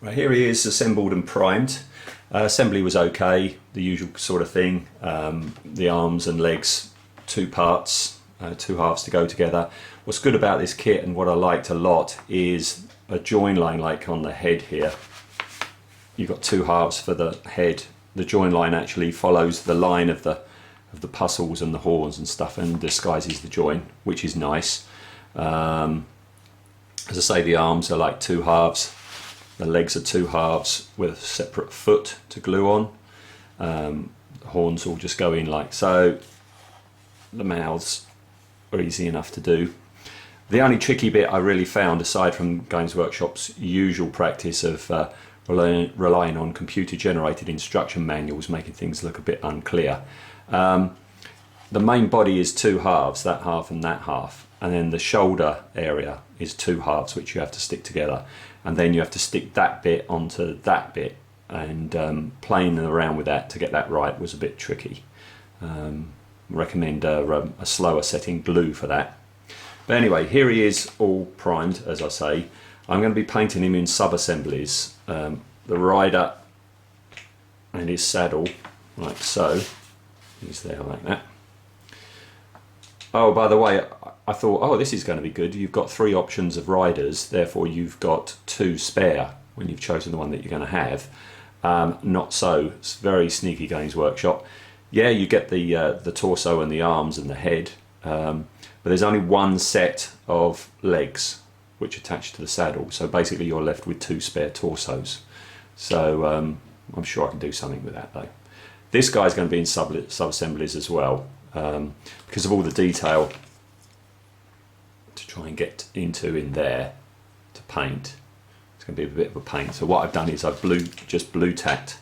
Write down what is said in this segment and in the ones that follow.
Right, here he is assembled and primed. Assembly was okay, the usual sort of thing. The arms and legs, two parts, two halves to go together. What's good about this kit and what I liked a lot is a join line like on the head here. You've got two halves for the head. The join line actually follows the line of the puzzles and the horns and stuff and disguises the join, which is nice. As I say, the arms are like two halves. The legs are two halves with a separate foot to glue on. The horns all just go in like so. The mouths are easy enough to do. The only tricky bit I really found, aside from Games Workshop's usual practice of relying on computer generated instruction manuals, making things look a bit unclear. The main body is two halves, that half and that half, and then the shoulder area is two halves which you have to stick together, and then you have to stick that bit onto that bit, and playing around with that to get that right was a bit tricky. Recommend a slower setting glue for that. But anyway, here he is all primed, as I say. I'm going to be painting him in sub-assemblies. The rider and his saddle, like so. He's there like that. Oh, by the way, I thought, oh, this is going to be good. You've got three options of riders, therefore you've got two spare when you've chosen the one that you're going to have. Not so. It's very sneaky Games Workshop. Yeah, you get the torso and the arms and the head, but there's only one set of legs which attach to the saddle. So basically you're left with two spare torsos. So I'm sure I can do something with that though. This guy's going to be in sub-assemblies as well, because of all the detail to try and get into in there to paint. It's going to be a bit of a pain. So what I've done is I've just blue tacked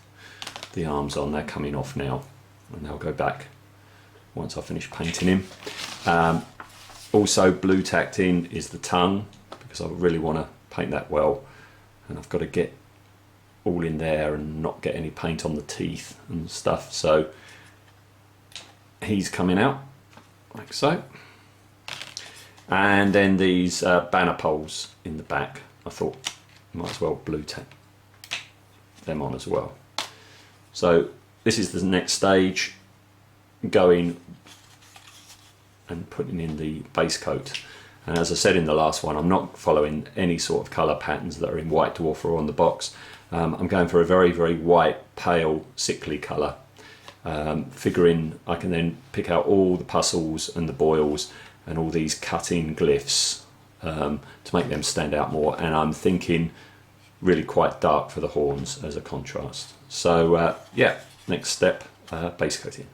the arms on. They're coming off now, and they'll go back once I finish painting him. Also blue tacked in is the tongue, because I really want to paint that well, and I've got to get all in there and not get any paint on the teeth and stuff. So he's coming out like so, and then these banner poles in the back, I thought might as well blue tack them on as well. So this is the next stage, going and putting in the base coat. And as I said in the last one, I'm not following any sort of colour patterns that are in White Dwarf or on the box. I'm going for a very, very white, pale, sickly colour, figuring I can then pick out all the puzzles and the boils and all these cut-in glyphs to make them stand out more. And I'm thinking really quite dark for the horns as a contrast. So yeah, next step, base coating.